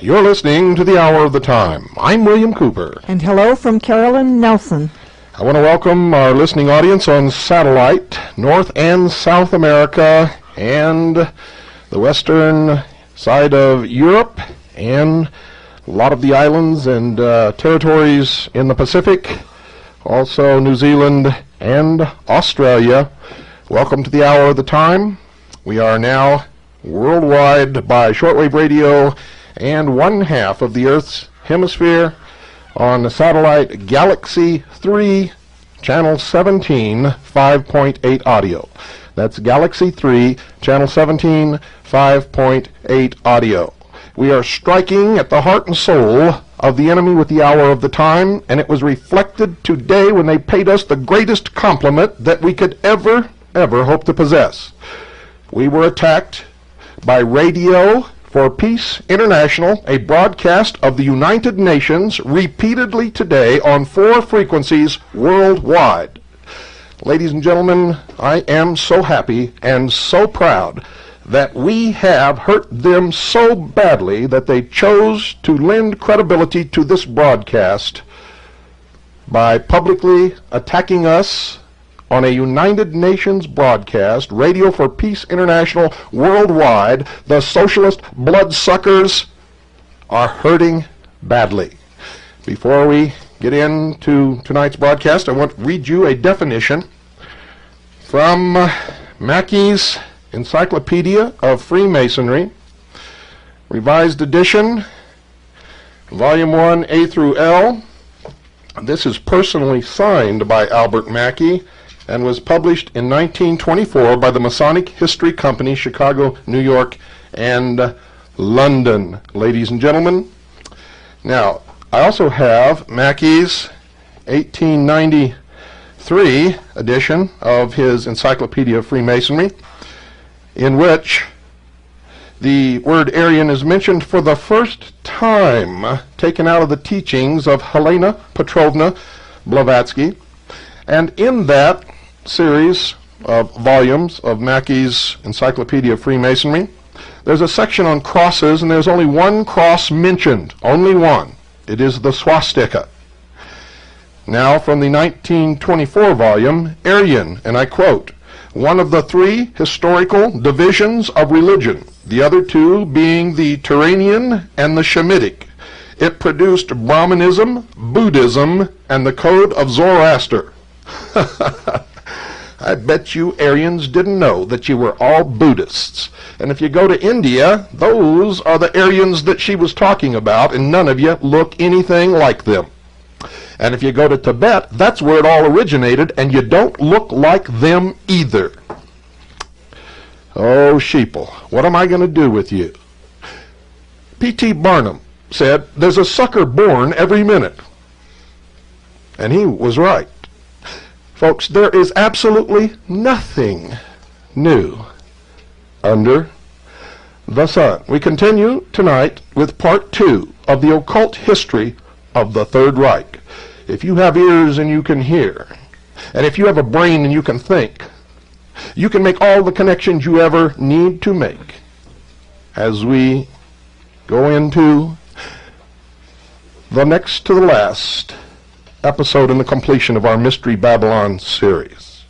You're listening to the Hour of the Time. I'm William Cooper. And hello from Carolyn Nelson. I want to welcome our listening audience on satellite, North and South America, and the western side of Europe, and a lot of the islands and territories in the Pacific, also New Zealand and Australia. Welcome to the Hour of the Time. We are now worldwide by shortwave radio and one half of the Earth's hemisphere on the satellite Galaxy 3, channel 17, 5.8 audio. That's Galaxy 3, channel 17, 5.8 audio. We are striking at the heart and soul of the enemy with the Hour of the Time, and it was reflected today when they paid us the greatest compliment that we could ever hope to possess. We were attacked by Radio for Peace International, a broadcast of the United Nations, repeatedly today on 4 frequencies worldwide. Ladies and gentlemen, I am so happy and so proud that we have hurt them so badly that they chose to lend credibility to this broadcast by publicly attacking us on a United Nations broadcast, Radio for Peace International worldwide. The socialist bloodsuckers are hurting badly. Before we get into tonight's broadcast, I want to read you a definition from Mackey's Encyclopedia of Freemasonry, revised edition, volume 1, A through L. This is personally signed by Albert Mackey and was published in 1924 by the Masonic History Company, Chicago, New York, and London, ladies and gentlemen. Now, I also have Mackey's 1893 edition of his Encyclopedia of Freemasonry, in which the word Aryan is mentioned for the first time, taken out of the teachings of Helena Petrovna Blavatsky. And in that series of volumes of Mackey's Encyclopedia of Freemasonry, there's a section on crosses, and there's only one cross mentioned, only one. It is the swastika. Now, from the 1924 volume, Aryan, and I quote, "One of the 3 historical divisions of religion, the other 2 being the Turanian and the Shemitic. It produced Brahmanism, Buddhism, and the Code of Zoroaster." I bet you Aryans didn't know that you were all Buddhists. And if you go to India, those are the Aryans that she was talking about, and none of you look anything like them. And if you go to Tibet, that's where it all originated, and you don't look like them either. Oh, sheeple, what am I going to do with you? P.T. Barnum said, "There's a sucker born every minute." And he was right. Folks, there is absolutely nothing new under the sun. We continue tonight with part 2 of the occult history of the Third Reich. If you have ears and you can hear, and if you have a brain and you can think, you can make all the connections you ever need to make as we go into the next to the last episode in the completion of our Mystery Babylon series.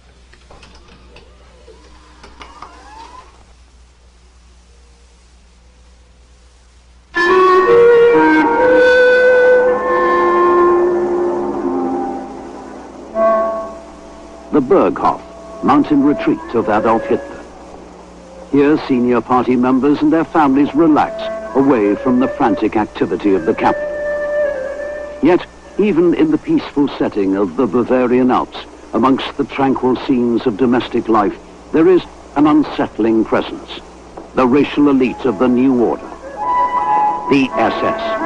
The Berghof, mountain retreat of Adolf Hitler. Here, senior party members and their families relaxed away from the frantic activity of the capital. Yet, even in the peaceful setting of the Bavarian Alps, amongst the tranquil scenes of domestic life, there is an unsettling presence. The racial elite of the new order. The SS.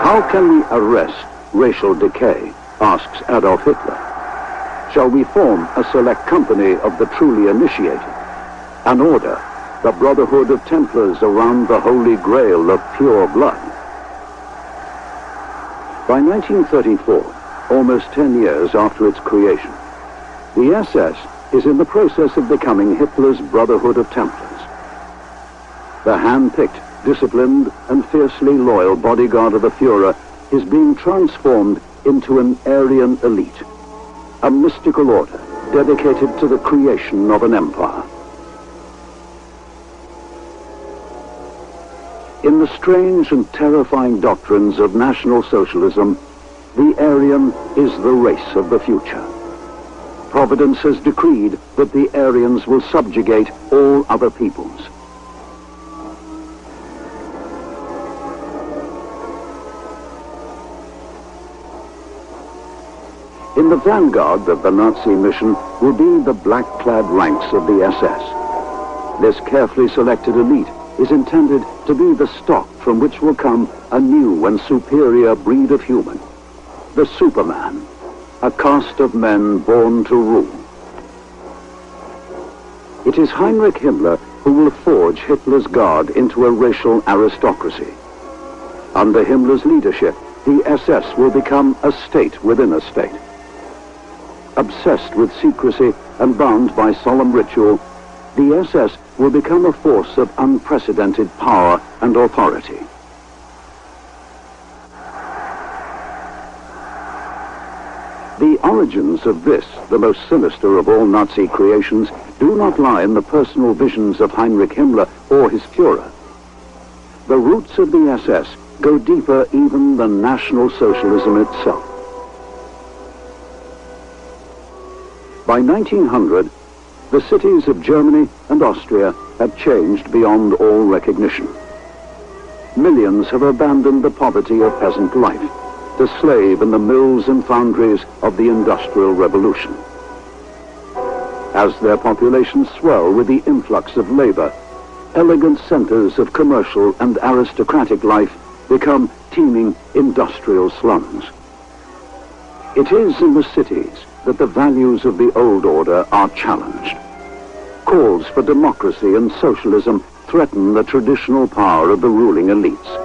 How can we arrest racial decay, asks Adolf Hitler. Shall we form a select company of the truly initiated? An order, the Brotherhood of Templars around the Holy Grail of pure blood? By 1934, almost 10 years after its creation, the SS is in the process of becoming Hitler's Brotherhood of Templars. The hand-picked, disciplined, and fiercely loyal bodyguard of the Führer is being transformed into an Aryan elite, a mystical order dedicated to the creation of an empire. In the strange and terrifying doctrines of National Socialism, the Aryan is the race of the future. Providence has decreed that the Aryans will subjugate all other peoples. In the vanguard of the Nazi mission will be the black-clad ranks of the SS. This carefully selected elite is intended to be the stock from which will come a new and superior breed of human, the Superman, a caste of men born to rule. It is Heinrich Himmler who will forge Hitler's Guard into a racial aristocracy. Under Himmler's leadership, the SS will become a state within a state. Obsessed with secrecy and bound by solemn ritual, the SS will become a force of unprecedented power and authority. The origins of this, the most sinister of all Nazi creations, do not lie in the personal visions of Heinrich Himmler or his Führer. The roots of the SS go deeper even than National Socialism itself. By 1900, the cities of Germany and Austria had changed beyond all recognition. Millions have abandoned the poverty of peasant life to slave in the mills and foundries of the Industrial Revolution. As their populations swell with the influx of labor, elegant centers of commercial and aristocratic life become teeming industrial slums. It is in the cities that the values of the old order are challenged. Calls for democracy and socialism threaten the traditional power of the ruling elites.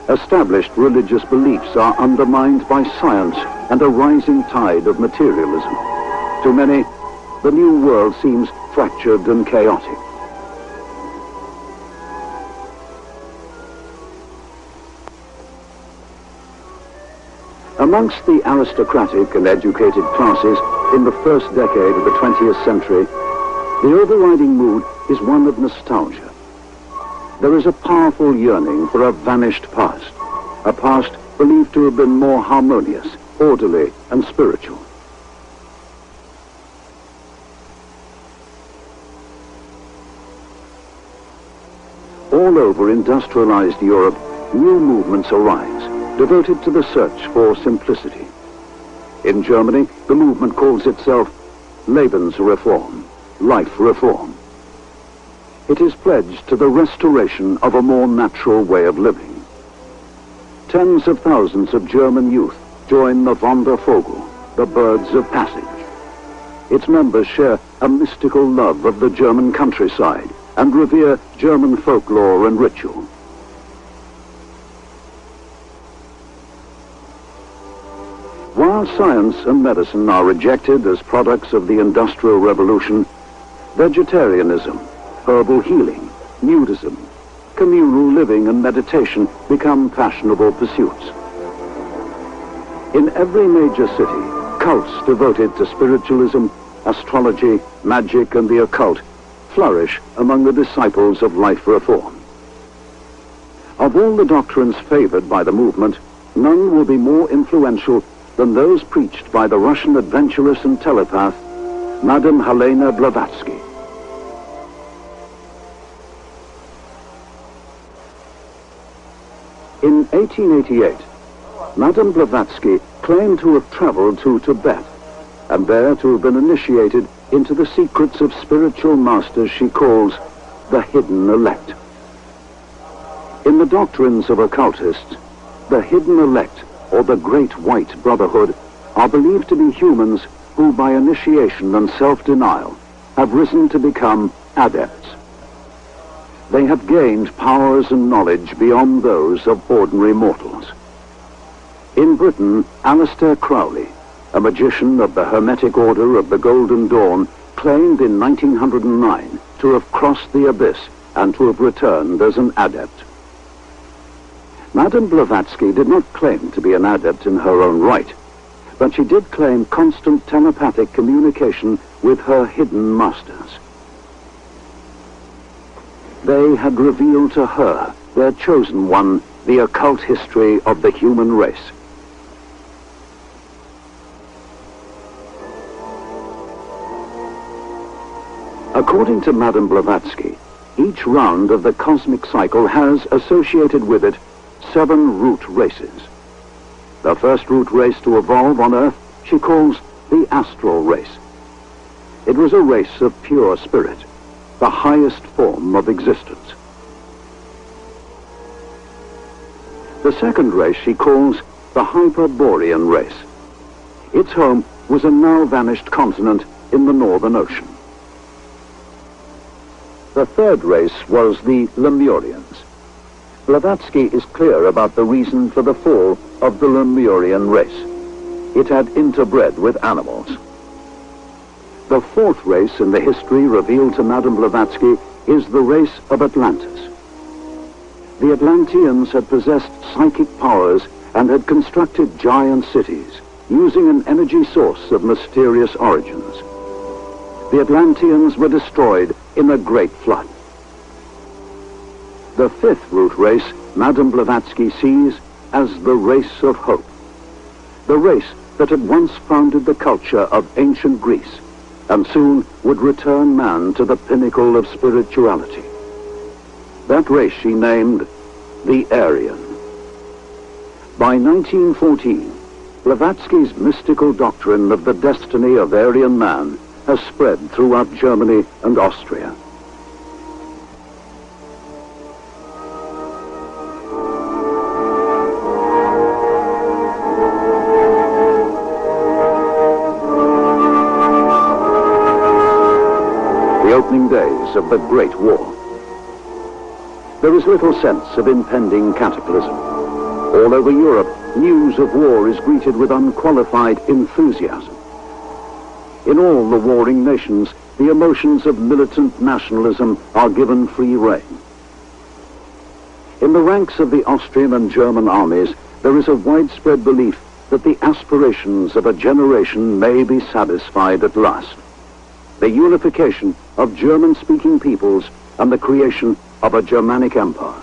Established religious beliefs are undermined by science and a rising tide of materialism. To many, the new world seems fractured and chaotic. Amongst the aristocratic and educated classes in the first decade of the 20th century, the overriding mood is one of nostalgia. There is a powerful yearning for a vanished past, a past believed to have been more harmonious, orderly, and spiritual. All over industrialized Europe, new movements arise, devoted to the search for simplicity. In Germany, the movement calls itself Lebensreform, life reform. It is pledged to the restoration of a more natural way of living. Tens of thousands of German youth join the Wandervogel, the birds of passage. Its members share a mystical love of the German countryside and revere German folklore and ritual. While science and medicine are rejected as products of the Industrial Revolution, vegetarianism, herbal healing, nudism, communal living and meditation become fashionable pursuits. In every major city, cults devoted to spiritualism, astrology, magic, and the occult flourish among the disciples of life reform. Of all the doctrines favored by the movement, none will be more influential than those preached by the Russian adventuress and telepath, Madame Helena Blavatsky. In 1888, Madame Blavatsky claimed to have traveled to Tibet and there to have been initiated into the secrets of spiritual masters she calls the hidden elect. In the doctrines of occultists, the hidden elect, or the Great White Brotherhood, are believed to be humans who, by initiation and self-denial, have risen to become adepts. They have gained powers and knowledge beyond those of ordinary mortals. In Britain, Aleister Crowley, a magician of the Hermetic Order of the Golden Dawn, claimed in 1909 to have crossed the abyss and to have returned as an adept. Madame Blavatsky did not claim to be an adept in her own right, but she did claim constant telepathic communication with her hidden masters. They had revealed to her, their chosen one, the occult history of the human race. According to Madame Blavatsky, each round of the cosmic cycle has associated with it 7 root races. The first root race to evolve on Earth she calls the astral race. It was a race of pure spirit, the highest form of existence. The second race she calls the Hyperborean race. Its home was a now vanished continent in the Northern Ocean. The third race was the Lemurians. Blavatsky is clear about the reason for the fall of the Lemurian race. It had interbred with animals. The fourth race in the history revealed to Madame Blavatsky is the race of Atlantis. The Atlanteans had possessed psychic powers and had constructed giant cities using an energy source of mysterious origins. The Atlanteans were destroyed in a great flood. The fifth root race Madame Blavatsky sees as the race of hope. The race that had once founded the culture of ancient Greece and soon would return man to the pinnacle of spirituality. That race she named the Aryan. By 1914, Blavatsky's mystical doctrine of the destiny of Aryan man has spread throughout Germany and Austria. The opening days of the Great War. There is little sense of impending cataclysm. All over Europe, news of war is greeted with unqualified enthusiasm. In all the warring nations, the emotions of militant nationalism are given free rein. In the ranks of the Austrian and German armies, there is a widespread belief that the aspirations of a generation may be satisfied at last. The unification of German-speaking peoples and the creation of a Germanic empire.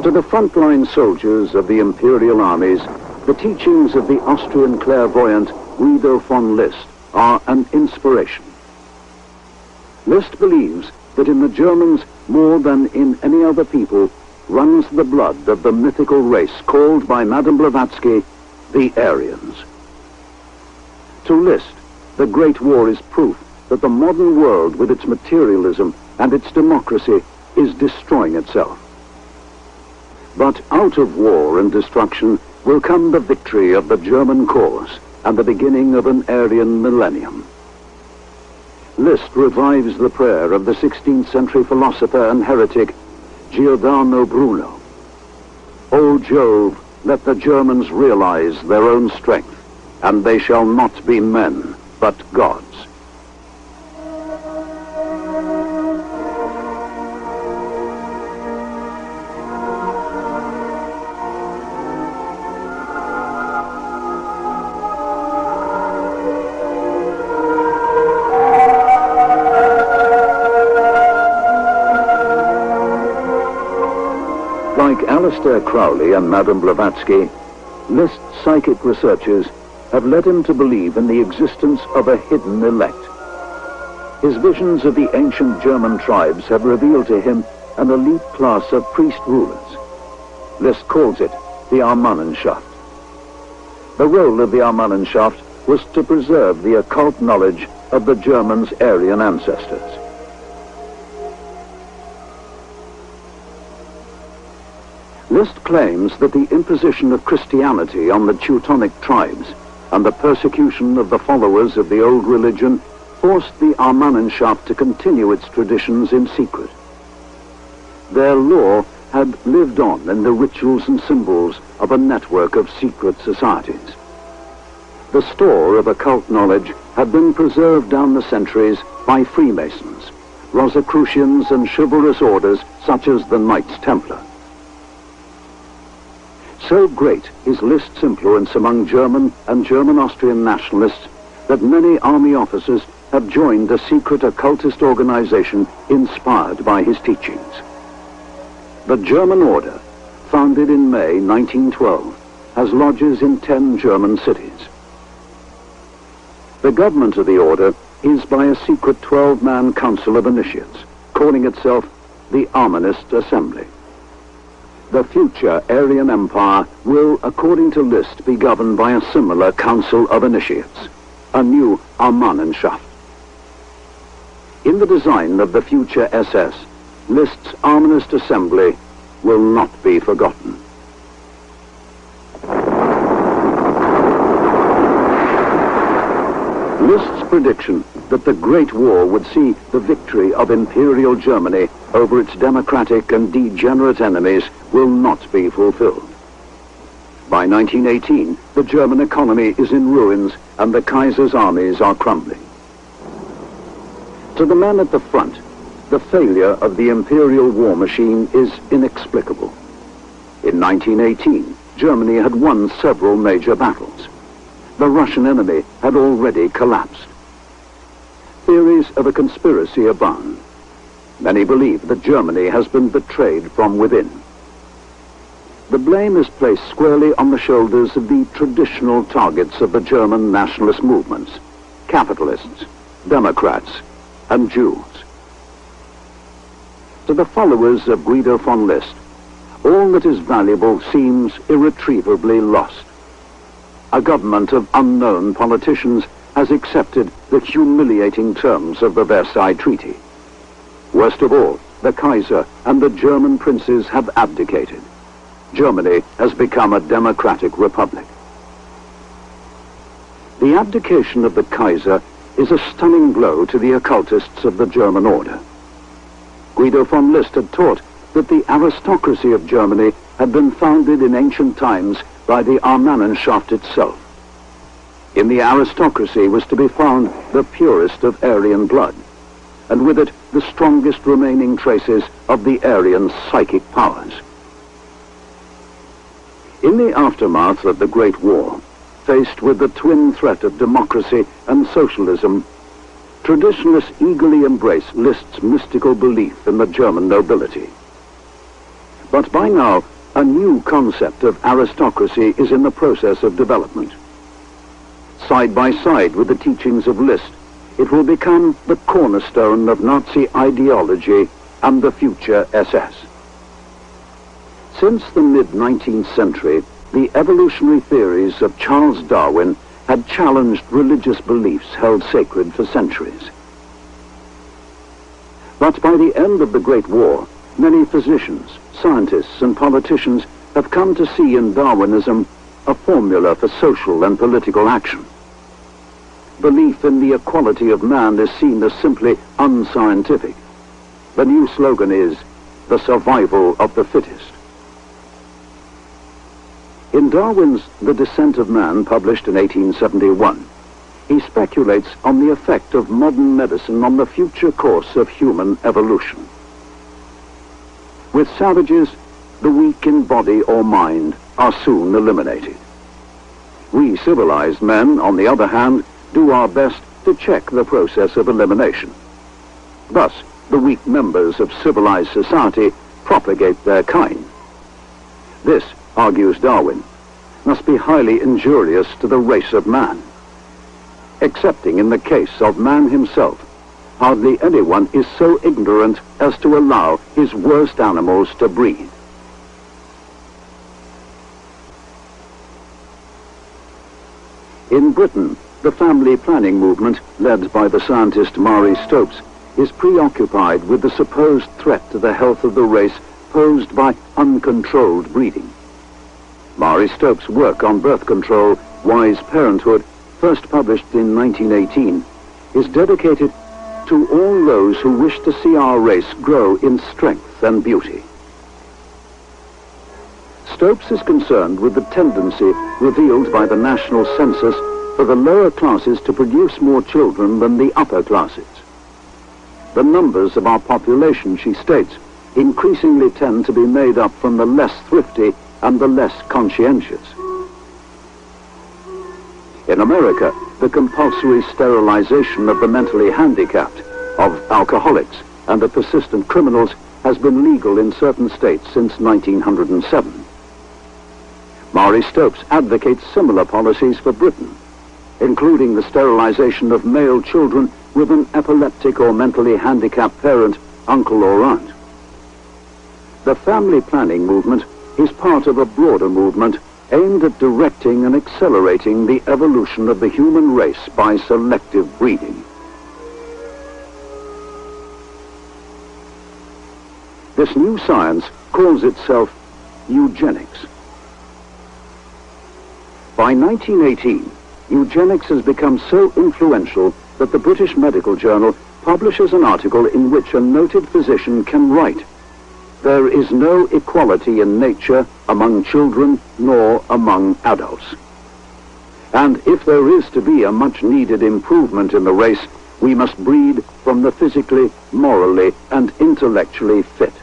To the frontline soldiers of the imperial armies, the teachings of the Austrian clairvoyant Guido von List are an inspiration. List believes that in the Germans, more than in any other people, runs the blood of the mythical race called by Madame Blavatsky the Aryans. To List, the Great War is proof that the modern world with its materialism and its democracy is destroying itself. But out of war and destruction will come the victory of the German cause and the beginning of an Aryan millennium. List revives the prayer of the 16th century philosopher and heretic Giordano Bruno. O Jove, let the Germans realize their own strength, and they shall not be men, but gods. Aleister Crowley and Madame Blavatsky, Liszt's psychic researchers have led him to believe in the existence of a hidden elect. His visions of the ancient German tribes have revealed to him an elite class of priest rulers. Liszt calls it the Armannenschaft. The role of the Armannenschaft was to preserve the occult knowledge of the Germans' Aryan ancestors. Liszt claims that the imposition of Christianity on the Teutonic tribes and the persecution of the followers of the old religion forced the Armannenschaft to continue its traditions in secret. Their law had lived on in the rituals and symbols of a network of secret societies. The store of occult knowledge had been preserved down the centuries by Freemasons, Rosicrucians, and chivalrous orders such as the Knights Templar. So great is Liszt's influence among German and German-Austrian nationalists that many army officers have joined the secret occultist organization inspired by his teachings. The German Order, founded in May 1912, has lodges in 10 German cities. The government of the Order is by a secret 12-man council of initiates, calling itself the Armanist Assembly. The future Aryan Empire will, according to Liszt, be governed by a similar council of initiates, a new Armannenschaft. In the design of the future SS, Liszt's Armanist Assembly will not be forgotten. Liszt's prediction that the Great War would see the victory of Imperial Germany over its democratic and degenerate enemies will not be fulfilled. By 1918, the German economy is in ruins and the Kaiser's armies are crumbling. To the man at the front, the failure of the imperial war machine is inexplicable. In 1918, Germany had won several major battles. The Russian enemy had already collapsed. Theories of a conspiracy abound. Many believe that Germany has been betrayed from within. The blame is placed squarely on the shoulders of the traditional targets of the German nationalist movements: capitalists, Democrats, and Jews. To the followers of Guido von List, all that is valuable seems irretrievably lost. A government of unknown politicians has accepted the humiliating terms of the Versailles Treaty. Worst of all, the Kaiser and the German princes have abdicated. Germany has become a democratic republic. The abdication of the Kaiser is a stunning blow to the occultists of the German Order. Guido von List had taught that the aristocracy of Germany had been founded in ancient times by the Armannenschaft itself. In the aristocracy was to be found the purest of Aryan blood, and with it the strongest remaining traces of the Aryan psychic powers. In the aftermath of the Great War, faced with the twin threat of democracy and socialism, traditionalists eagerly embrace Liszt's mystical belief in the German nobility. But by now, a new concept of aristocracy is in the process of development. Side by side with the teachings of Liszt, it will become the cornerstone of Nazi ideology and the future SS. Since the mid-19th century, the evolutionary theories of Charles Darwin had challenged religious beliefs held sacred for centuries. But by the end of the Great War, many physicians, scientists, and politicians have come to see in Darwinism a formula for social and political action. Belief in the equality of man is seen as simply unscientific. The new slogan is, the survival of the fittest. In Darwin's The Descent of Man, published in 1871, he speculates on the effect of modern medicine on the future course of human evolution. With savages, the weak in body or mind are soon eliminated. We civilized men, on the other hand, do our best to check the process of elimination. Thus, the weak members of civilized society propagate their kind. This, argues Darwin, must be highly injurious to the race of man. Excepting in the case of man himself, hardly anyone is so ignorant as to allow his worst animals to breed. In Britain, the family planning movement, led by the scientist Marie Stopes, is preoccupied with the supposed threat to the health of the race posed by uncontrolled breeding. Marie Stopes' work on birth control, Wise Parenthood, first published in 1918, is dedicated to all those who wish to see our race grow in strength and beauty. Stopes is concerned with the tendency revealed by the national census for the lower classes to produce more children than the upper classes. The numbers of our population, she states, increasingly tend to be made up from the less thrifty and the less conscientious. In America, the compulsory sterilization of the mentally handicapped, of alcoholics, and of persistent criminals has been legal in certain states since 1907. Marie Stopes advocates similar policies for Britain, including the sterilization of male children with an epileptic or mentally handicapped parent, uncle or aunt. The family planning movement is part of a broader movement aimed at directing and accelerating the evolution of the human race by selective breeding. This new science calls itself eugenics. By 1918, eugenics has become so influential that the British Medical Journal publishes an article in which a noted physician can write, "There is no equality in nature among children nor among adults. And if there is to be a much-needed improvement in the race, we must breed from the physically, morally, and intellectually fit."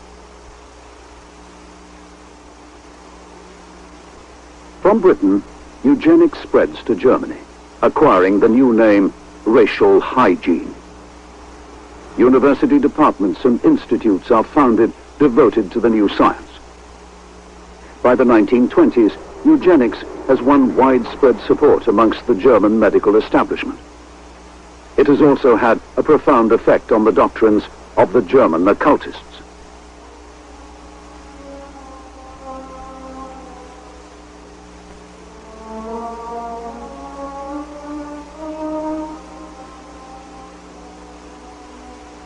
From Britain, eugenics spreads to Germany, acquiring the new name racial hygiene. University departments and institutes are founded devoted to the new science. By the 1920s, eugenics has won widespread support amongst the German medical establishment. It has also had a profound effect on the doctrines of the German occultists.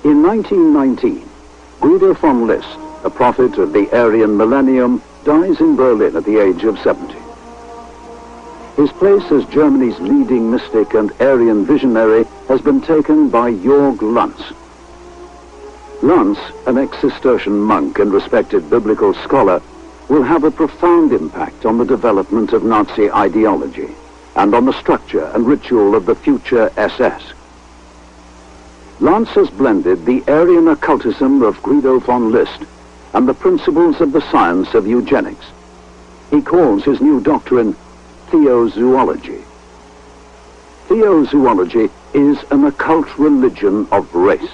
In 1919, Guido von List, a prophet of the Aryan millennium, dies in Berlin at the age of 70. His place as Germany's leading mystic and Aryan visionary has been taken by Jörg Lanz. Lanz, an ex-Cistercian monk and respected biblical scholar, will have a profound impact on the development of Nazi ideology and on the structure and ritual of the future SS. Lanz has blended the Aryan occultism of Guido von List and the principles of the science of eugenics. He calls his new doctrine theozoology. Theozoology is an occult religion of race.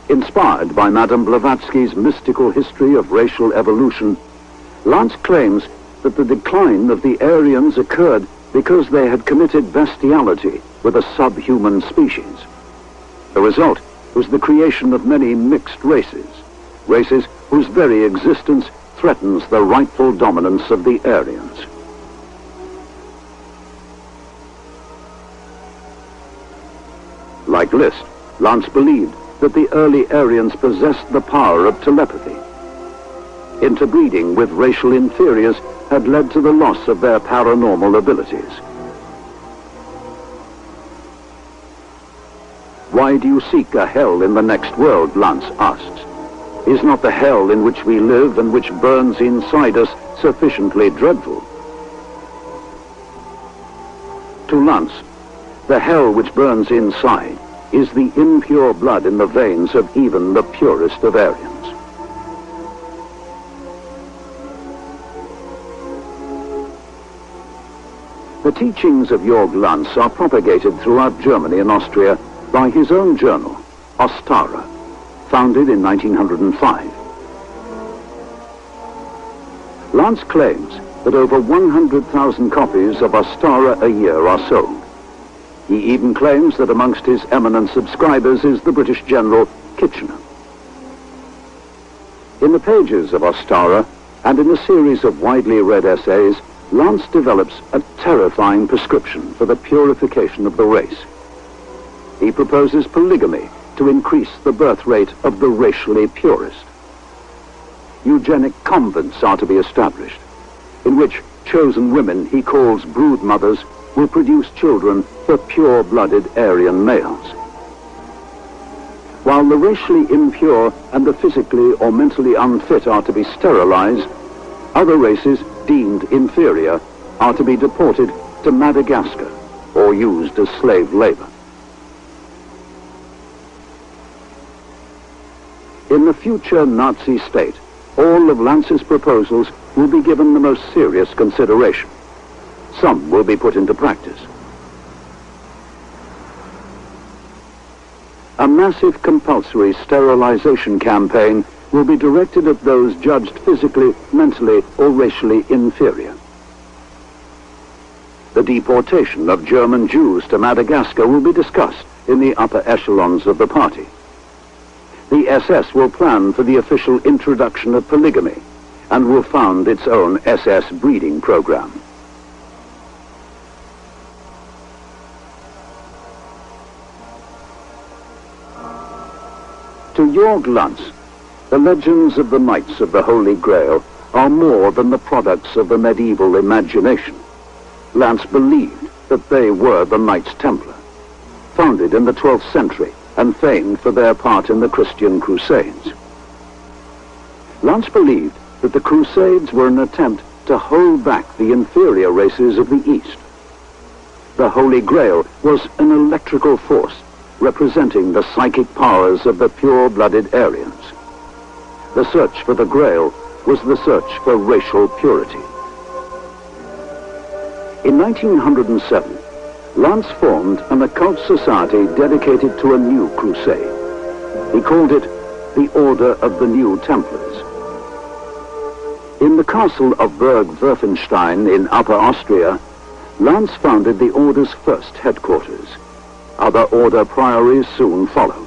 Inspired by Madame Blavatsky's mystical history of racial evolution, Lanz claims that the decline of the Aryans occurred because they had committed bestiality with a subhuman species. The result was the creation of many mixed races, races whose very existence threatens the rightful dominance of the Aryans. Like List, Lanz believed that the early Aryans possessed the power of telepathy. Interbreeding with racial inferiors had led to the loss of their paranormal abilities. Why do you seek a hell in the next world, Lanz asks. Is not the hell in which we live and which burns inside us sufficiently dreadful? To Lanz, the hell which burns inside is the impure blood in the veins of even the purest of Aryans. The teachings of Jörg Lanz are propagated throughout Germany and Austria by his own journal, Ostara, founded in 1905. Lance claims that over 100,000 copies of Ostara a year are sold. He even claims that amongst his eminent subscribers is the British General Kitchener. In the pages of Ostara, and in a series of widely read essays, Lance develops a terrifying prescription for the purification of the race. He proposes polygamy to increase the birth rate of the racially purest. Eugenic convents are to be established, in which chosen women he calls brood mothers will produce children for pure-blooded Aryan males. While the racially impure and the physically or mentally unfit are to be sterilized, other races deemed inferior are to be deported to Madagascar or used as slave labor. In the future Nazi state, all of Lance's proposals will be given the most serious consideration. Some will be put into practice. A massive compulsory sterilization campaign will be directed at those judged physically, mentally, or racially inferior. The deportation of German Jews to Madagascar will be discussed in the upper echelons of the party. The SS will plan for the official introduction of polygamy and will found its own SS breeding program. To Jörg Lance, the legends of the Knights of the Holy Grail are more than the products of the medieval imagination. Lance believed that they were the Knights Templar, founded in the 12th century and famed for their part in the Christian Crusades. Lance believed that the Crusades were an attempt to hold back the inferior races of the East. The Holy Grail was an electrical force representing the psychic powers of the pure-blooded Aryans. The search for the Grail was the search for racial purity. In 1907, Lance formed an occult society dedicated to a new crusade. He called it the Order of the New Templars. In the castle of Burg-Werfenstein in Upper Austria, Lance founded the Order's first headquarters. Other Order priories soon followed.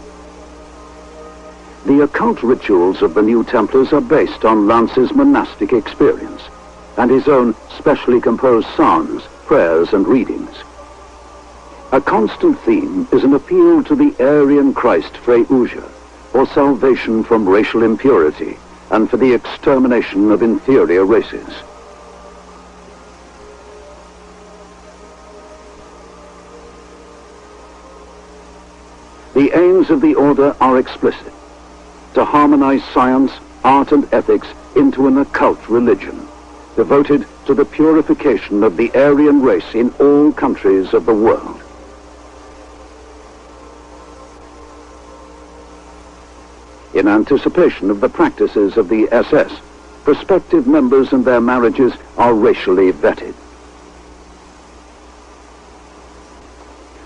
The occult rituals of the New Templars are based on Lance's monastic experience and his own specially composed psalms, prayers, and readings. A constant theme is an appeal to the Aryan Christ Freusia, for salvation from racial impurity and for the extermination of inferior races. The aims of the Order are explicit: to harmonize science, art, and ethics into an occult religion, devoted to the purification of the Aryan race in all countries of the world. In anticipation of the practices of the SS, prospective members and their marriages are racially vetted.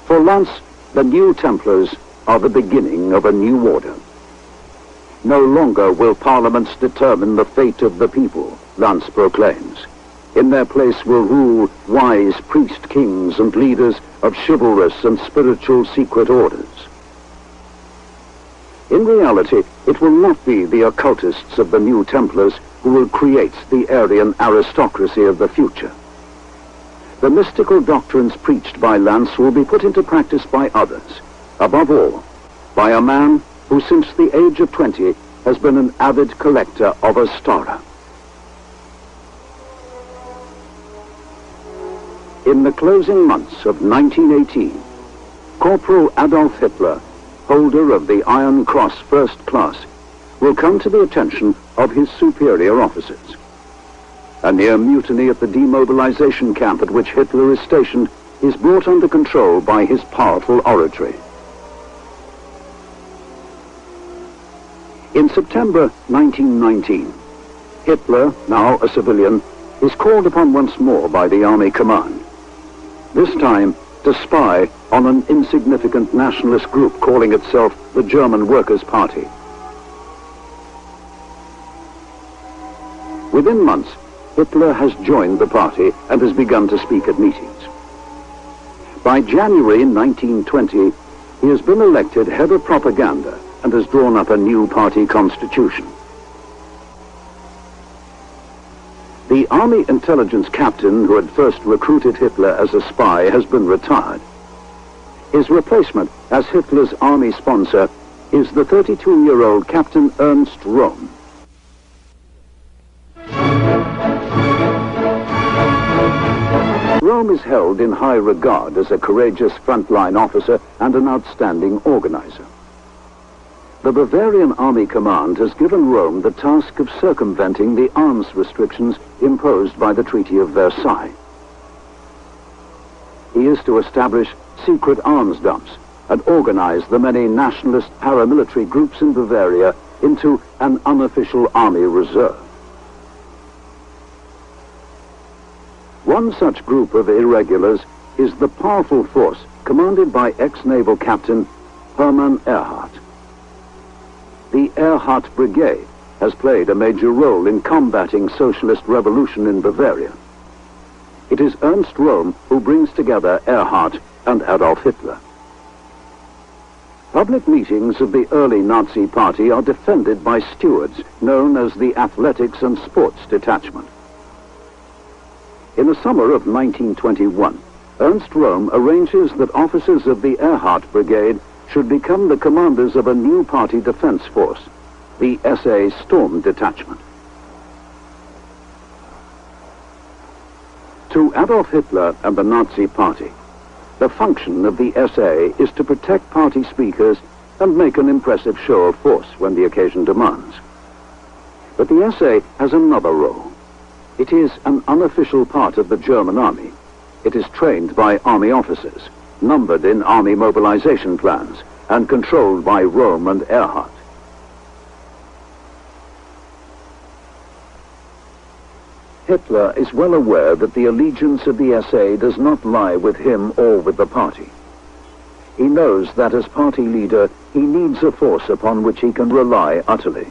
For Lance, the New Templars are the beginning of a new order. No longer will parliaments determine the fate of the people, Lance proclaims. In their place will rule wise priest-kings and leaders of chivalrous and spiritual secret orders. In reality, it will not be the occultists of the New Templars who will create the Aryan aristocracy of the future. The mystical doctrines preached by Lance will be put into practice by others, above all, by a man who since the age of 20 has been an avid collector of Ostara. In the closing months of 1918, Corporal Adolf Hitler, holder of the Iron Cross First Class, will come to the attention of his superior officers. A near mutiny at the demobilization camp at which Hitler is stationed is brought under control by his powerful oratory. In September 1919, Hitler, now a civilian, is called upon once more by the army command, this time to spy on an insignificant nationalist group calling itself the German Workers' Party, Within months, Hitler has joined the party and has begun to speak at meetings. By January 1920, he has been elected head of propaganda and has drawn up a new party constitution. The army intelligence captain who had first recruited Hitler as a spy has been retired. His replacement as Hitler's army sponsor is the 32-year-old Captain Ernst Röhm. Röhm is held in high regard as a courageous frontline officer and an outstanding organizer. The Bavarian Army Command has given Röhm the task of circumventing the arms restrictions imposed by the Treaty of Versailles. He is to establish secret arms dumps and organize the many nationalist paramilitary groups in Bavaria into an unofficial army reserve. One such group of irregulars is the powerful force commanded by ex-naval captain Hermann Erhardt. The Erhardt Brigade has played a major role in combating socialist revolution in Bavaria. It is Ernst Röhm who brings together Erhardt and Adolf Hitler. Public meetings of the early Nazi party are defended by stewards known as the Athletics and Sports Detachment. In the summer of 1921, Ernst Röhm arranges that officers of the Erhardt Brigade should become the commanders of a new party defense force, the SA Storm Detachment. To Adolf Hitler and the Nazi Party, the function of the SA is to protect party speakers and make an impressive show of force when the occasion demands. But the SA has another role. It is an unofficial part of the German army. It is trained by army officers, numbered in army mobilization plans, and controlled by Röhm and Erhardt. Hitler is well aware that the allegiance of the SA does not lie with him or with the party. He knows that as party leader, he needs a force upon which he can rely utterly.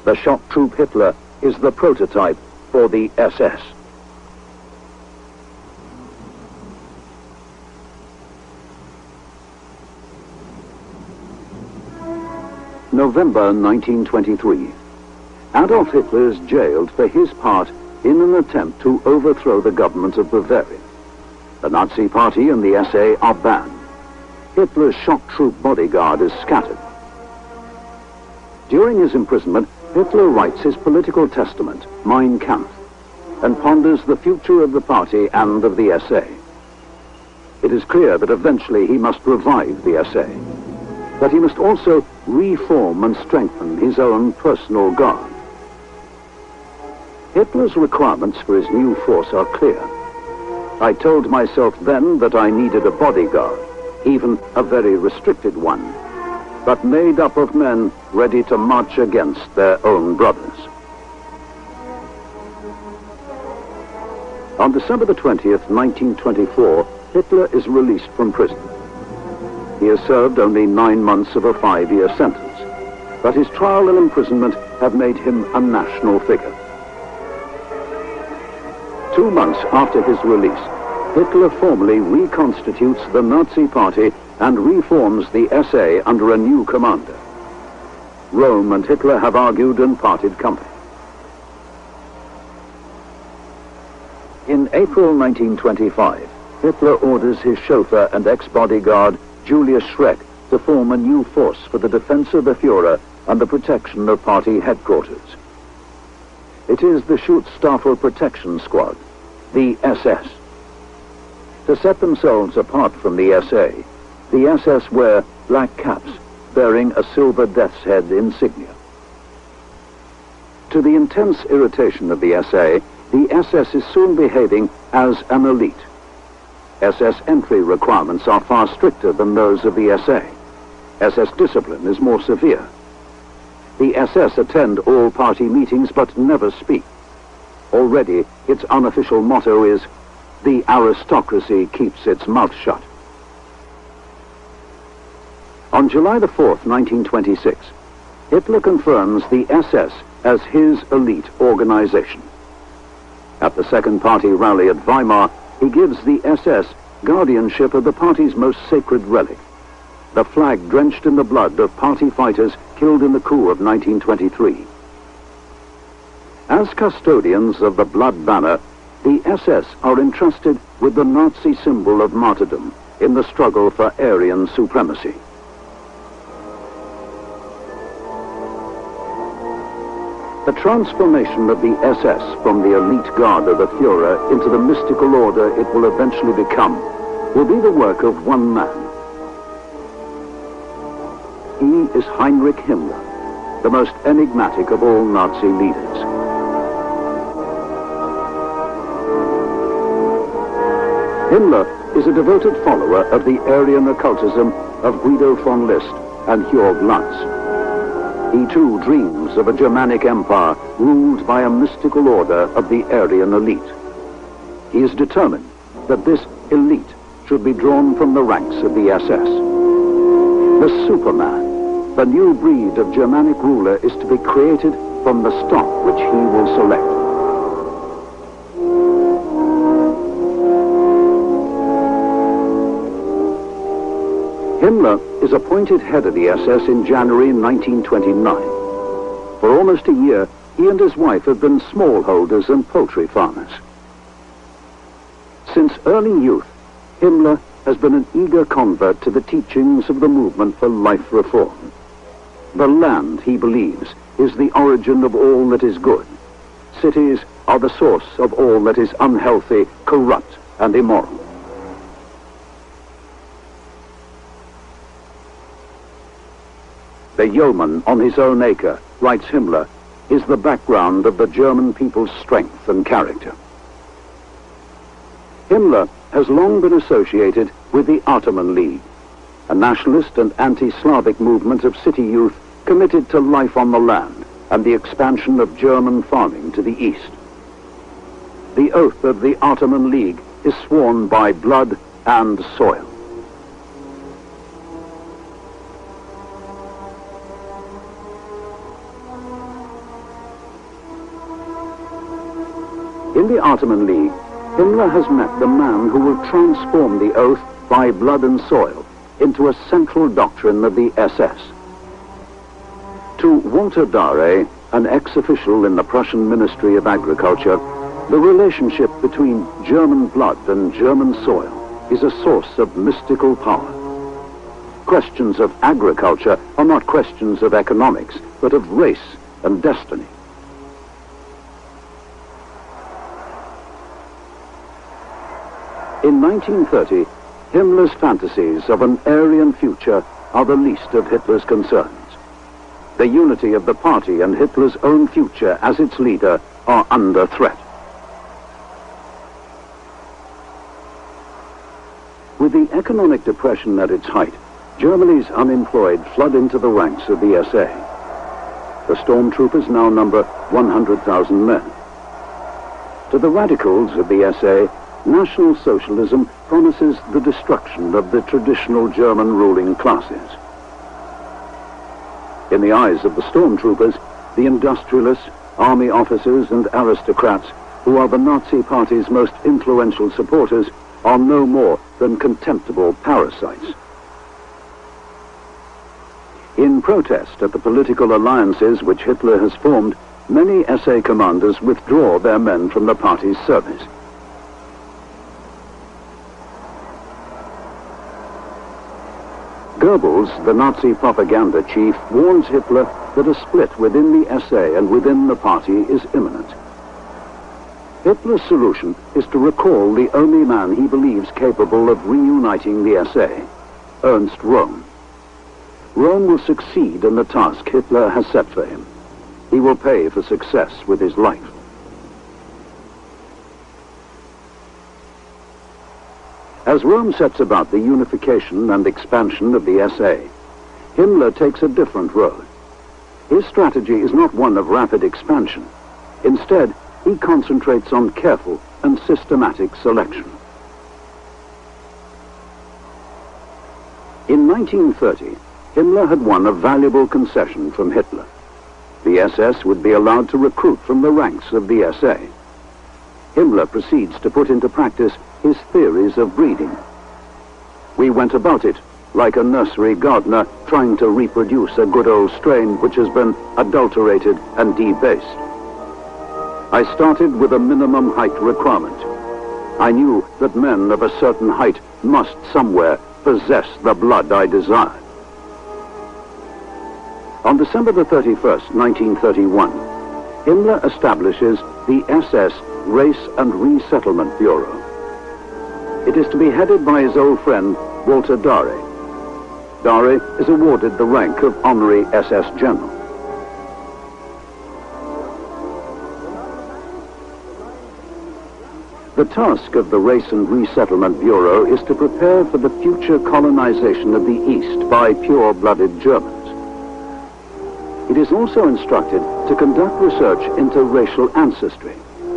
The shock troop Hitler is the prototype for the SS. November 1923. Adolf Hitler is jailed for his part in an attempt to overthrow the government of Bavaria. The Nazi Party and the SA are banned. Hitler's shock troop bodyguard is scattered. During his imprisonment, Hitler writes his political testament, Mein Kampf, and ponders the future of the party and of the SA. It is clear that eventually he must revive the SA, but he must also reform and strengthen his own personal guard. Hitler's requirements for his new force are clear. I told myself then that I needed a bodyguard, even a very restricted one, but made up of men ready to march against their own brothers. On December the 20th, 1924, Hitler is released from prison. He has served only 9 months of a 5-year sentence, but his trial and imprisonment have made him a national figure. 2 months after his release, Hitler formally reconstitutes the Nazi Party and reforms the SA under a new commander. Röhm and Hitler have argued and parted company. In April 1925, Hitler orders his chauffeur and ex-bodyguard Julius Schreck to form a new force for the defense of the Führer and the protection of party headquarters. It is the Schutzstaffel Protection Squad, the SS. To set themselves apart from the SA, the SS wear black caps bearing a silver death's head insignia. To the intense irritation of the SA, the SS is soon behaving as an elite. SS entry requirements are far stricter than those of the SA. SS discipline is more severe. The SS attend all party meetings but never speak. Already, its unofficial motto is, "The aristocracy keeps its mouth shut." On July the 4th, 1926, Hitler confirms the SS as his elite organization. At the Second Party rally at Weimar, he gives the SS guardianship of the party's most sacred relic, the flag drenched in the blood of party fighters killed in the coup of 1923. As custodians of the blood banner, the SS are entrusted with the Nazi symbol of martyrdom in the struggle for Aryan supremacy. The transformation of the SS from the elite guard of the Führer into the mystical order it will eventually become will be the work of one man. He is Heinrich Himmler, the most enigmatic of all Nazi leaders. Himmler is a devoted follower of the Aryan occultism of Guido von List and Jörg Lanz. He too dreams of a Germanic empire ruled by a mystical order of the Aryan elite. He is determined that this elite should be drawn from the ranks of the SS. The Superman, the new breed of Germanic ruler, is to be created from the stock which he will select. Himmler is appointed head of the SS in January 1929. For almost a year, he and his wife have been smallholders and poultry farmers. Since early youth, Himmler has been an eager convert to the teachings of the movement for life reform. The land, he believes, is the origin of all that is good. Cities are the source of all that is unhealthy, corrupt, and immoral. The yeoman on his own acre, writes Himmler, is the background of the German people's strength and character. Himmler has long been associated with the Ottoman League, a nationalist and anti-Slavic movement of city youth committed to life on the land and the expansion of German farming to the east. The oath of the Ottoman League is sworn by blood and soil. In the Ottoman League, Himmler has met the man who will transform the oath by blood and soil into a central doctrine of the SS. To Walter Dare, an ex-official in the Prussian Ministry of Agriculture, the relationship between German blood and German soil is a source of mystical power. Questions of agriculture are not questions of economics, but of race and destiny. In 1930, Himmler's fantasies of an Aryan future are the least of Hitler's concerns. The unity of the party and Hitler's own future as its leader are under threat. With the economic depression at its height, Germany's unemployed flood into the ranks of the SA. The stormtroopers now number 100,000 men. To the radicals of the SA, National Socialism promises the destruction of the traditional German ruling classes. In the eyes of the stormtroopers, the industrialists, army officers and aristocrats, who are the Nazi Party's most influential supporters, are no more than contemptible parasites. In protest at the political alliances which Hitler has formed, many SA commanders withdraw their men from the party's service. Goebbels, the Nazi propaganda chief, warns Hitler that a split within the SA and within the party is imminent. Hitler's solution is to recall the only man he believes capable of reuniting the SA, Ernst Röhm. Röhm will succeed in the task Hitler has set for him. He will pay for success with his life. As Röhm sets about the unification and expansion of the SA, Himmler takes a different road. His strategy is not one of rapid expansion. Instead, he concentrates on careful and systematic selection. In 1930, Himmler had won a valuable concession from Hitler. The the SS would be allowed to recruit from the ranks of the SA. Himmler proceeds to put into practice his theories of breeding. We went about it like a nursery gardener trying to reproduce a good old strain which has been adulterated and debased. I started with a minimum height requirement. I knew that men of a certain height must somewhere possess the blood I desired. On December the 31st, 1931, Himmler establishes the SS Race and Resettlement Bureau. It is to be headed by his old friend Walter Darre. Darre is awarded the rank of Honorary SS General. The task of the Race and Resettlement Bureau is to prepare for the future colonization of the East by pure-blooded Germans. It is also instructed to conduct research into racial ancestry,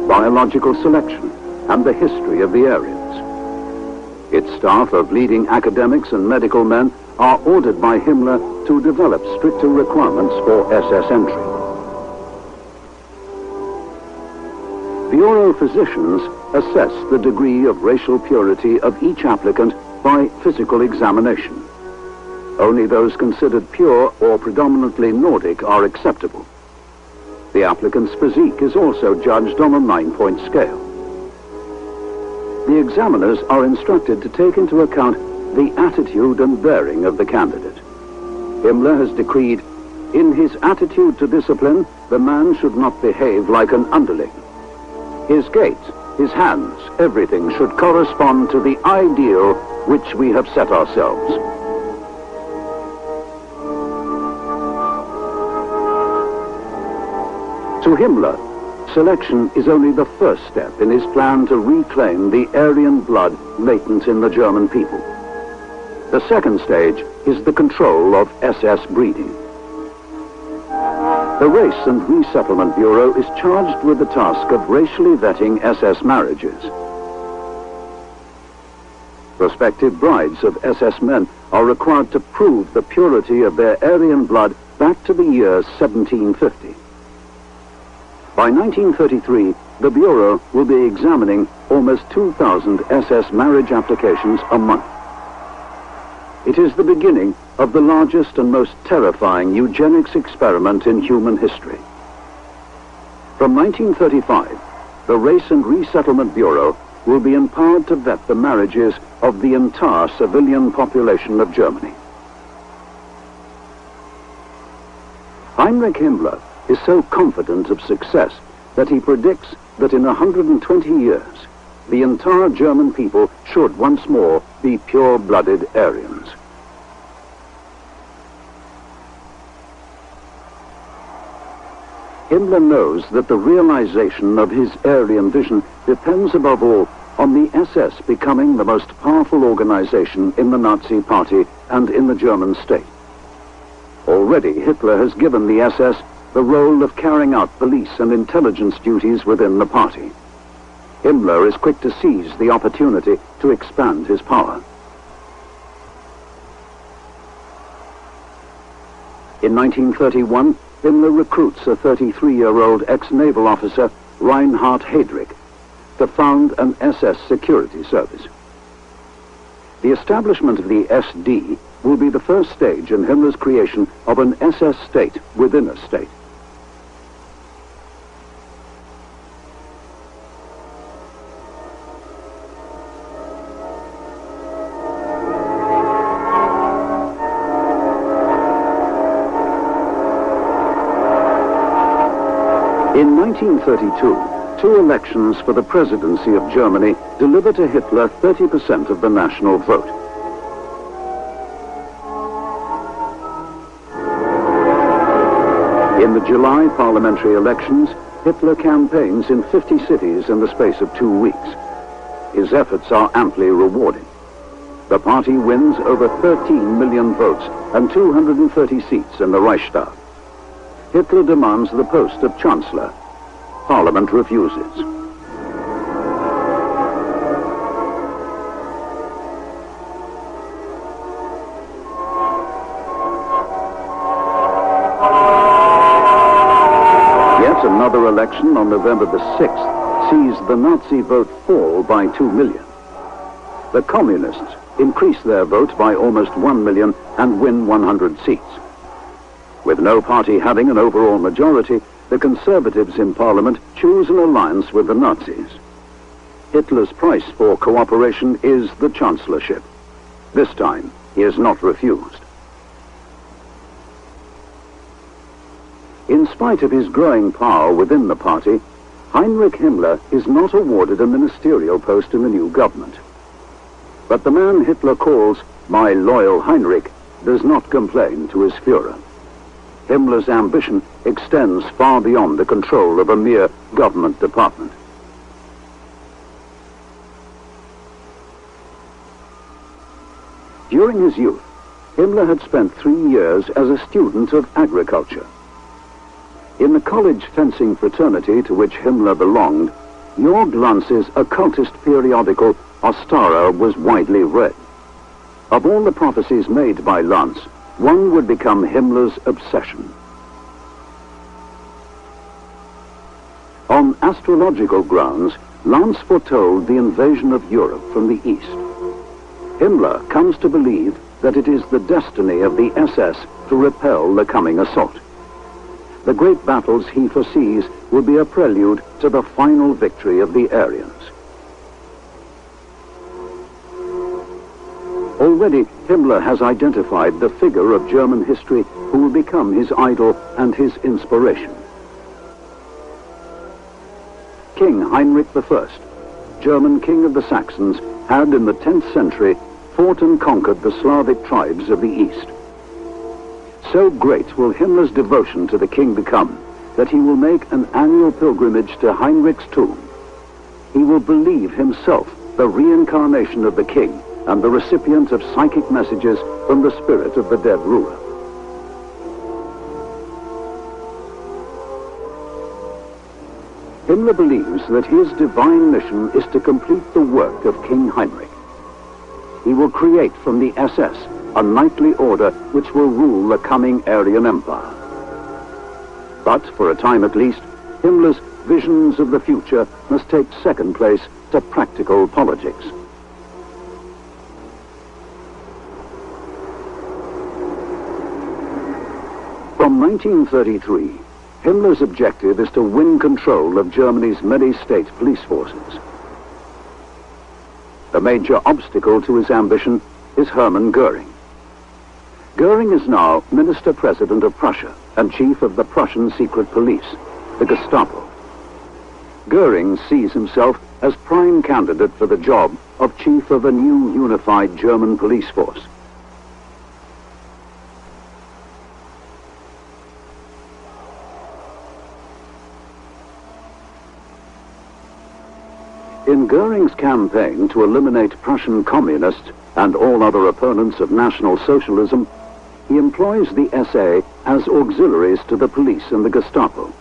biological selection, and the history of the areas. Its staff of leading academics and medical men are ordered by Himmler to develop stricter requirements for SS entry. Bureau physicians assess the degree of racial purity of each applicant by physical examination. Only those considered pure or predominantly Nordic are acceptable. The applicant's physique is also judged on a 9-point scale. The examiners are instructed to take into account the attitude and bearing of the candidate. Himmler has decreed, in his attitude to discipline, the man should not behave like an underling. His gait, his hands, everything should correspond to the ideal which we have set ourselves. To Himmler, selection is only the first step in his plan to reclaim the Aryan blood latent in the German people. The second stage is the control of SS breeding. The Race and Resettlement Bureau is charged with the task of racially vetting SS marriages. Prospective brides of SS men are required to prove the purity of their Aryan blood back to the year 1750. By 1933, the Bureau will be examining almost 2,000 SS marriage applications a month. It is the beginning of the largest and most terrifying eugenics experiment in human history. From 1935, the Race and Resettlement Bureau will be empowered to vet the marriages of the entire civilian population of Germany. Heinrich Himmler is so confident of success that he predicts that in 120 years, the entire German people should once more be pure-blooded Aryans. Himmler knows that the realization of his Aryan vision depends above all on the SS becoming the most powerful organization in the Nazi Party and in the German state. Already Hitler has given the SS the role of carrying out police and intelligence duties within the party. Himmler is quick to seize the opportunity to expand his power. In 1931, Himmler recruits a 33-year-old ex-naval officer, Reinhard Heydrich, to found an SS security service. The establishment of the SD will be the first stage in Himmler's creation of an SS state within a state. In 1932, two elections for the presidency of Germany deliver to Hitler 30% of the national vote. In the July parliamentary elections, Hitler campaigns in 50 cities in the space of 2 weeks. His efforts are amply rewarded. The party wins over 13 million votes and 230 seats in the Reichstag. Hitler demands the post of Chancellor. Parliament refuses. another election on November the 6th sees the Nazi vote fall by 2 million. The Communists increase their vote by almost 1 million and win 100 seats. With no party having an overall majority, the Conservatives in Parliament choose an alliance with the Nazis. Hitler's price for cooperation is the Chancellorship. This time, he is not refused. In spite of his growing power within the party, Heinrich Himmler is not awarded a ministerial post in the new government. But the man Hitler calls "my loyal Heinrich" does not complain to his Führer. Himmler's ambition extends far beyond the control of a mere government department. During his youth, Himmler had spent 3 years as a student of agriculture. In the college fencing fraternity to which Himmler belonged, Jörg Lanz's occultist periodical Ostara was widely read. Of all the prophecies made by Lanz, one would become Himmler's obsession. On astrological grounds, Lanz foretold the invasion of Europe from the east. Himmler comes to believe that it is the destiny of the SS to repel the coming assault. The great battles he foresees will be a prelude to the final victory of the Aryans. Already, Himmler has identified the figure of German history who will become his idol and his inspiration. King Heinrich I, German king of the Saxons, had in the 10th century fought and conquered the Slavic tribes of the East. So great will Himmler's devotion to the king become that he will make an annual pilgrimage to Heinrich's tomb. He will believe himself the reincarnation of the king and the recipient of psychic messages from the spirit of the dead ruler. Himmler believes that his divine mission is to complete the work of King Heinrich. He will create from the SS a knightly order which will rule the coming Aryan Empire. But, for a time at least, Himmler's visions of the future must take second place to practical politics. From 1933, Himmler's objective is to win control of Germany's many state police forces. The major obstacle to his ambition is Hermann Göring. Göring is now Minister-President of Prussia and Chief of the Prussian Secret Police, the Gestapo. Göring sees himself as prime candidate for the job of Chief of a new unified German police force. In Göring's campaign to eliminate Prussian communists and all other opponents of National Socialism, he employs the SA as auxiliaries to the police and the Gestapo.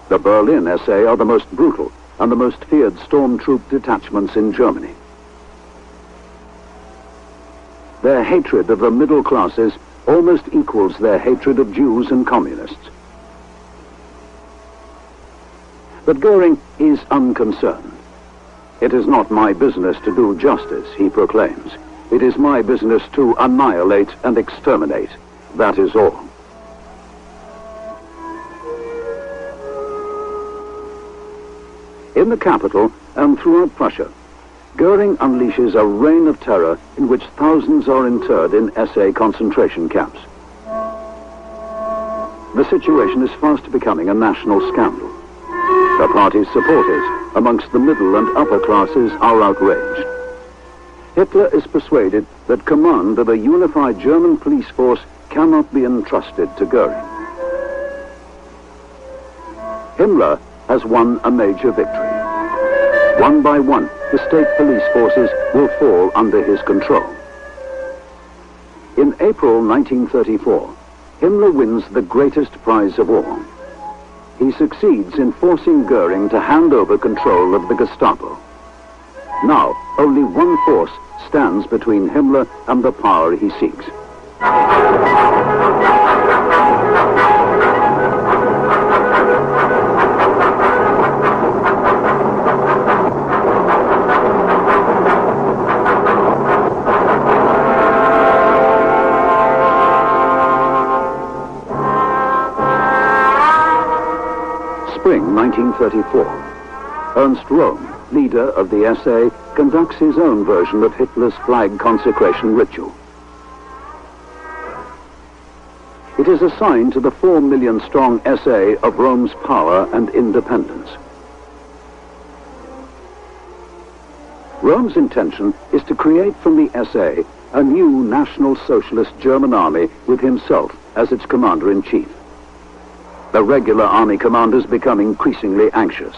The Berlin SA are the most brutal and the most feared stormtroop detachments in Germany. Their hatred of the middle classes almost equals their hatred of Jews and communists. But Göring is unconcerned. "It is not my business to do justice," he proclaims. "It is my business to annihilate and exterminate. That is all." In the capital and throughout Prussia, Göring unleashes a reign of terror in which thousands are interred in SA concentration camps. The situation is fast becoming a national scandal. The party's supporters, amongst the middle and upper classes, are outraged. Hitler is persuaded that command of a unified German police force cannot be entrusted to Göring. Himmler has won a major victory. One by one, the state police forces will fall under his control. In April 1934, Himmler wins the greatest prize of all. He succeeds in forcing Göring to hand over control of the Gestapo. Now, only one force stands between Himmler and the power he seeks. 1934. Ernst Röhm, leader of the SA, conducts his own version of Hitler's flag consecration ritual. It is a sign to the 4 million strong SA of Rome's power and independence. Rome's intention is to create from the SA a new National Socialist German army with himself as its commander-in-chief. The regular army commanders become increasingly anxious.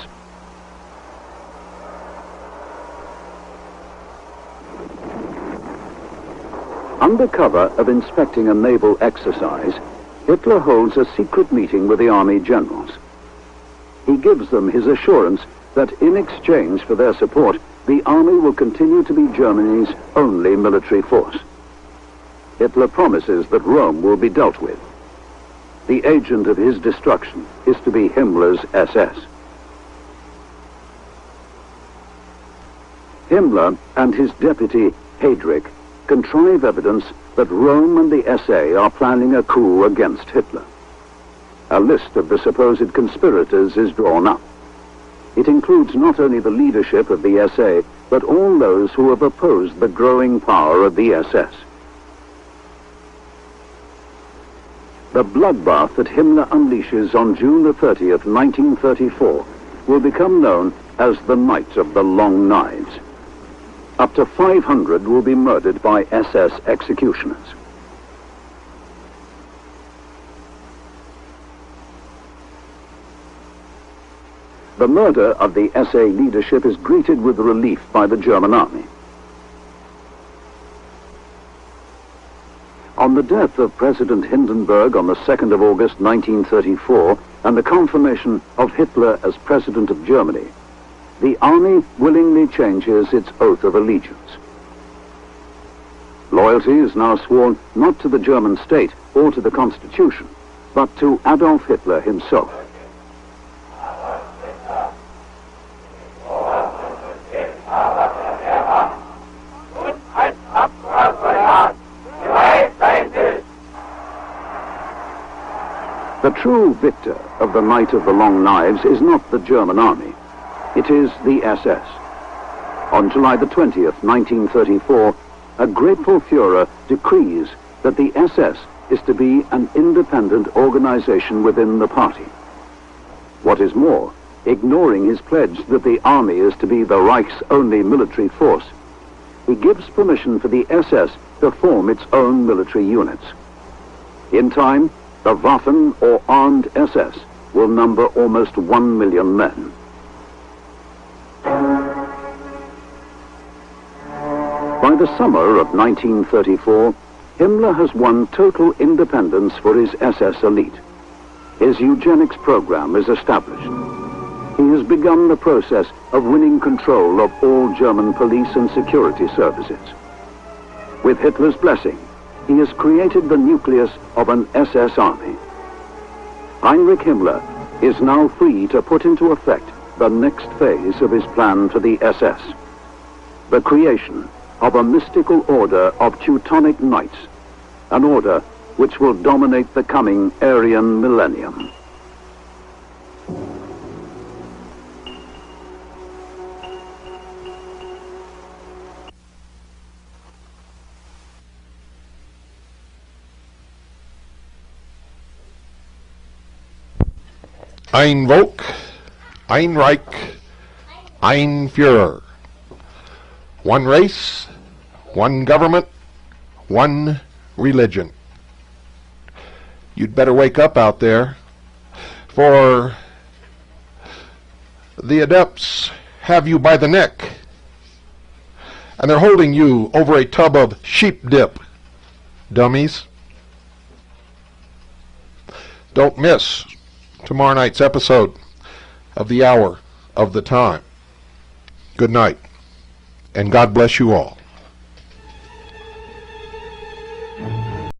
Under cover of inspecting a naval exercise, Hitler holds a secret meeting with the army generals. He gives them his assurance that in exchange for their support, the army will continue to be Germany's only military force. Hitler promises that Rome will be dealt with. The agent of his destruction is to be Himmler's SS. Himmler and his deputy, Heydrich, contrive evidence that Rome and the SA are planning a coup against Hitler. A list of the supposed conspirators is drawn up. It includes not only the leadership of the SA, but all those who have opposed the growing power of the SS. The bloodbath that Himmler unleashes on June the 30th, 1934, will become known as the Night of the Long Knives. Up to 500 will be murdered by SS executioners. The murder of the SA leadership is greeted with relief by the German army. On the death of President Hindenburg on the 2nd of August 1934 and the confirmation of Hitler as President of Germany, the army willingly changes its oath of allegiance. Loyalty is now sworn not to the German state or to the Constitution, but to Adolf Hitler himself. The true victor of the Night of the Long Knives is not the German army. It is the SS. On July the 20th, 1934, a grateful Führer decrees that the SS is to be an independent organization within the party. What is more, ignoring his pledge that the army is to be the Reich's only military force, he gives permission for the SS to form its own military units. In time, the Waffen, or armed SS, will number almost 1 million men. By the summer of 1934, Himmler has won total independence for his SS elite. His eugenics program is established. He has begun the process of winning control of all German police and security services. With Hitler's blessing, he has created the nucleus of an SS army. Heinrich Himmler is now free to put into effect the next phase of his plan for the SS, the creation of a mystical order of Teutonic Knights, an order which will dominate the coming Aryan millennium. Ein Volk, ein Reich, ein Führer. One race, one government, one religion. You'd better wake up out there, for the adepts have you by the neck, and they're holding you over a tub of sheep dip, dummies. Don't miss tomorrow night's episode of The Hour of the Time. Good night, and God bless you all.